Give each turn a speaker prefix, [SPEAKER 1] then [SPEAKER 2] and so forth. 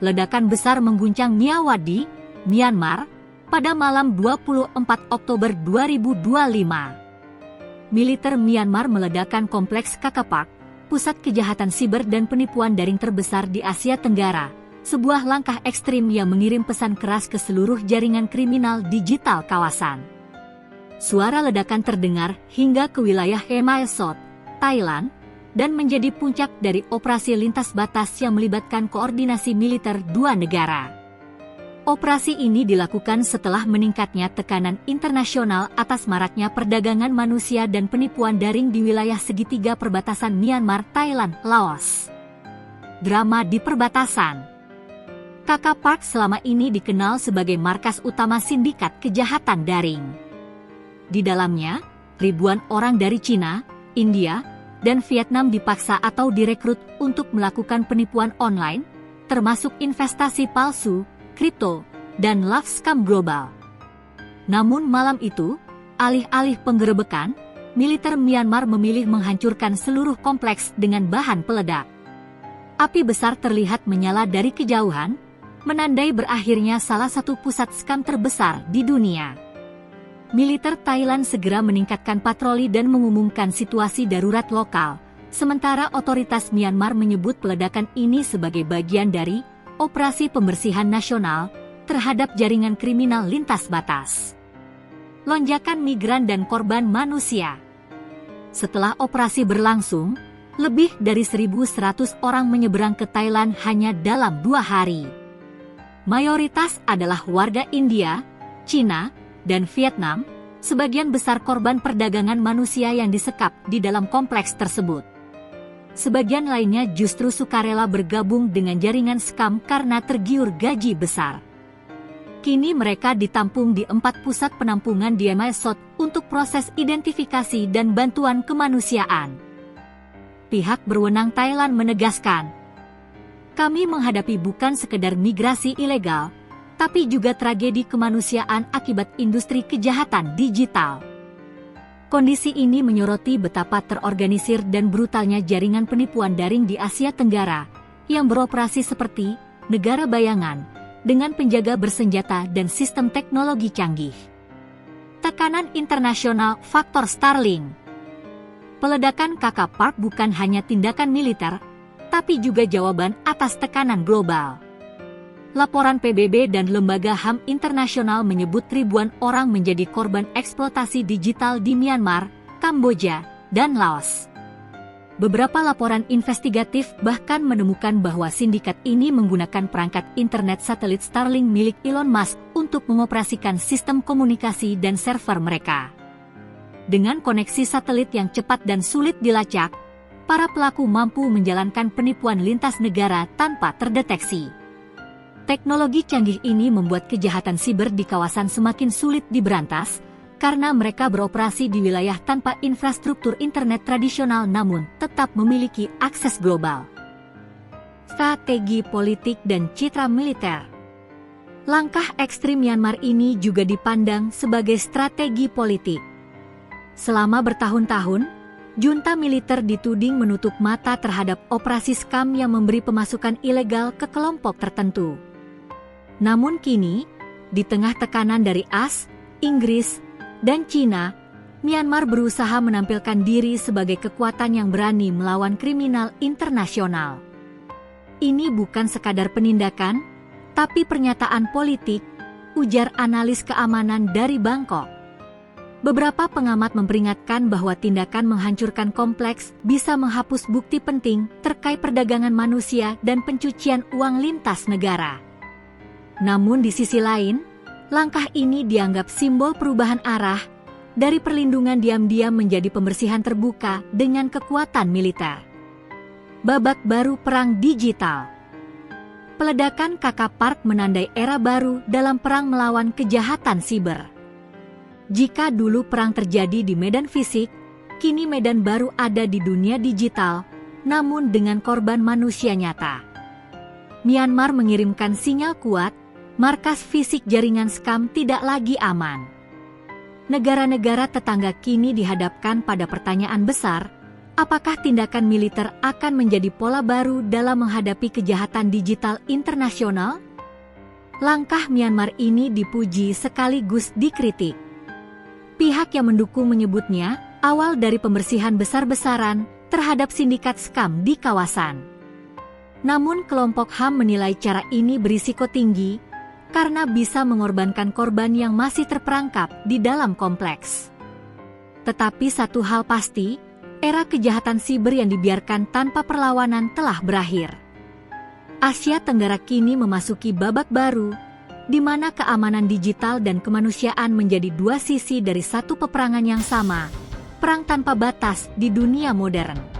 [SPEAKER 1] ledakan besar mengguncang Myawaddy, Myanmar, pada malam 24 Oktober 2025. Militer Myanmar meledakkan kompleks KK Park, pusat kejahatan siber dan penipuan daring terbesar di Asia Tenggara, sebuah langkah ekstrim yang mengirim pesan keras ke seluruh jaringan kriminal digital kawasan. Suara ledakan terdengar hingga ke wilayah Hmai Sot, Thailand, dan menjadi puncak dari operasi lintas batas yang melibatkan koordinasi militer dua negara. Operasi ini dilakukan setelah meningkatnya tekanan internasional atas maraknya perdagangan manusia dan penipuan daring di wilayah segitiga perbatasan Myanmar, Thailand, Laos. Drama di perbatasan. KK Park selama ini dikenal sebagai markas utama sindikat kejahatan daring. Di dalamnya, ribuan orang dari Cina, India, dan Vietnam dipaksa atau direkrut untuk melakukan penipuan online, termasuk investasi palsu, kripto, dan love scam global. Namun malam itu, alih-alih penggerebekan, militer Myanmar memilih menghancurkan seluruh kompleks dengan bahan peledak. Api besar terlihat menyala dari kejauhan, menandai berakhirnya salah satu pusat scam terbesar di dunia. Militer Thailand segera meningkatkan patroli dan mengumumkan situasi darurat lokal, sementara otoritas Myanmar menyebut peledakan ini sebagai bagian dari operasi pembersihan nasional terhadap jaringan kriminal lintas batas. Lonjakan migran dan korban manusia. Setelah operasi berlangsung, lebih dari 1.100 orang menyeberang ke Thailand hanya dalam 2 hari. Mayoritas adalah warga India, Cina, dan Vietnam. Sebagian besar korban perdagangan manusia yang disekap di dalam kompleks tersebut. Sebagian lainnya justru sukarela bergabung dengan jaringan scam karena tergiur gaji besar. Kini mereka ditampung di 4 pusat penampungan di Myanmar untuk proses identifikasi dan bantuan kemanusiaan. Pihak berwenang Thailand menegaskan, "Kami menghadapi bukan sekedar migrasi ilegal, tapi juga tragedi kemanusiaan akibat industri kejahatan digital." Kondisi ini menyoroti betapa terorganisir dan brutalnya jaringan penipuan daring di Asia Tenggara, yang beroperasi seperti negara bayangan, dengan penjaga bersenjata dan sistem teknologi canggih. Tekanan internasional faktor Starlink. Peledakan KK Park bukan hanya tindakan militer, tapi juga jawaban atas tekanan global. Laporan PBB dan lembaga HAM internasional menyebut ribuan orang menjadi korban eksploitasi digital di Myanmar, Kamboja, dan Laos. Beberapa laporan investigatif bahkan menemukan bahwa sindikat ini menggunakan perangkat internet satelit Starlink milik Elon Musk untuk mengoperasikan sistem komunikasi dan server mereka. Dengan koneksi satelit yang cepat dan sulit dilacak, para pelaku mampu menjalankan penipuan lintas negara tanpa terdeteksi. Teknologi canggih ini membuat kejahatan siber di kawasan semakin sulit diberantas, karena mereka beroperasi di wilayah tanpa infrastruktur internet tradisional namun tetap memiliki akses global. Strategi politik dan citra militer. Langkah ekstrim Myanmar ini juga dipandang sebagai strategi politik. Selama bertahun-tahun, junta militer dituding menutup mata terhadap operasi scam yang memberi pemasukan ilegal ke kelompok tertentu. Namun kini, di tengah tekanan dari AS, Inggris, dan Cina, Myanmar berusaha menampilkan diri sebagai kekuatan yang berani melawan kriminal internasional. Ini bukan sekadar penindakan, tapi pernyataan politik, ujar analis keamanan dari Bangkok. Beberapa pengamat memperingatkan bahwa tindakan menghancurkan kompleks bisa menghapus bukti penting terkait perdagangan manusia dan pencucian uang lintas negara. Namun di sisi lain, langkah ini dianggap simbol perubahan arah, dari perlindungan diam-diam menjadi pembersihan terbuka dengan kekuatan militer. Babak baru perang digital. Peledakan KK Park menandai era baru dalam perang melawan kejahatan siber. Jika dulu perang terjadi di medan fisik, kini medan baru ada di dunia digital, namun dengan korban manusia nyata. Myanmar mengirimkan sinyal kuat, markas fisik jaringan scam tidak lagi aman. Negara-negara tetangga kini dihadapkan pada pertanyaan besar, Apakah tindakan militer akan menjadi pola baru dalam menghadapi kejahatan digital internasional? Langkah Myanmar ini dipuji sekaligus dikritik. Pihak yang mendukung menyebutnya awal dari pembersihan besar-besaran terhadap sindikat scam di kawasan. Namun kelompok HAM menilai cara ini berisiko tinggi karena bisa mengorbankan korban yang masih terperangkap di dalam kompleks. Tetapi satu hal pasti, era kejahatan siber yang dibiarkan tanpa perlawanan telah berakhir. Asia Tenggara kini memasuki babak baru, di mana keamanan digital dan kemanusiaan menjadi dua sisi dari satu peperangan yang sama, perang tanpa batas di dunia modern.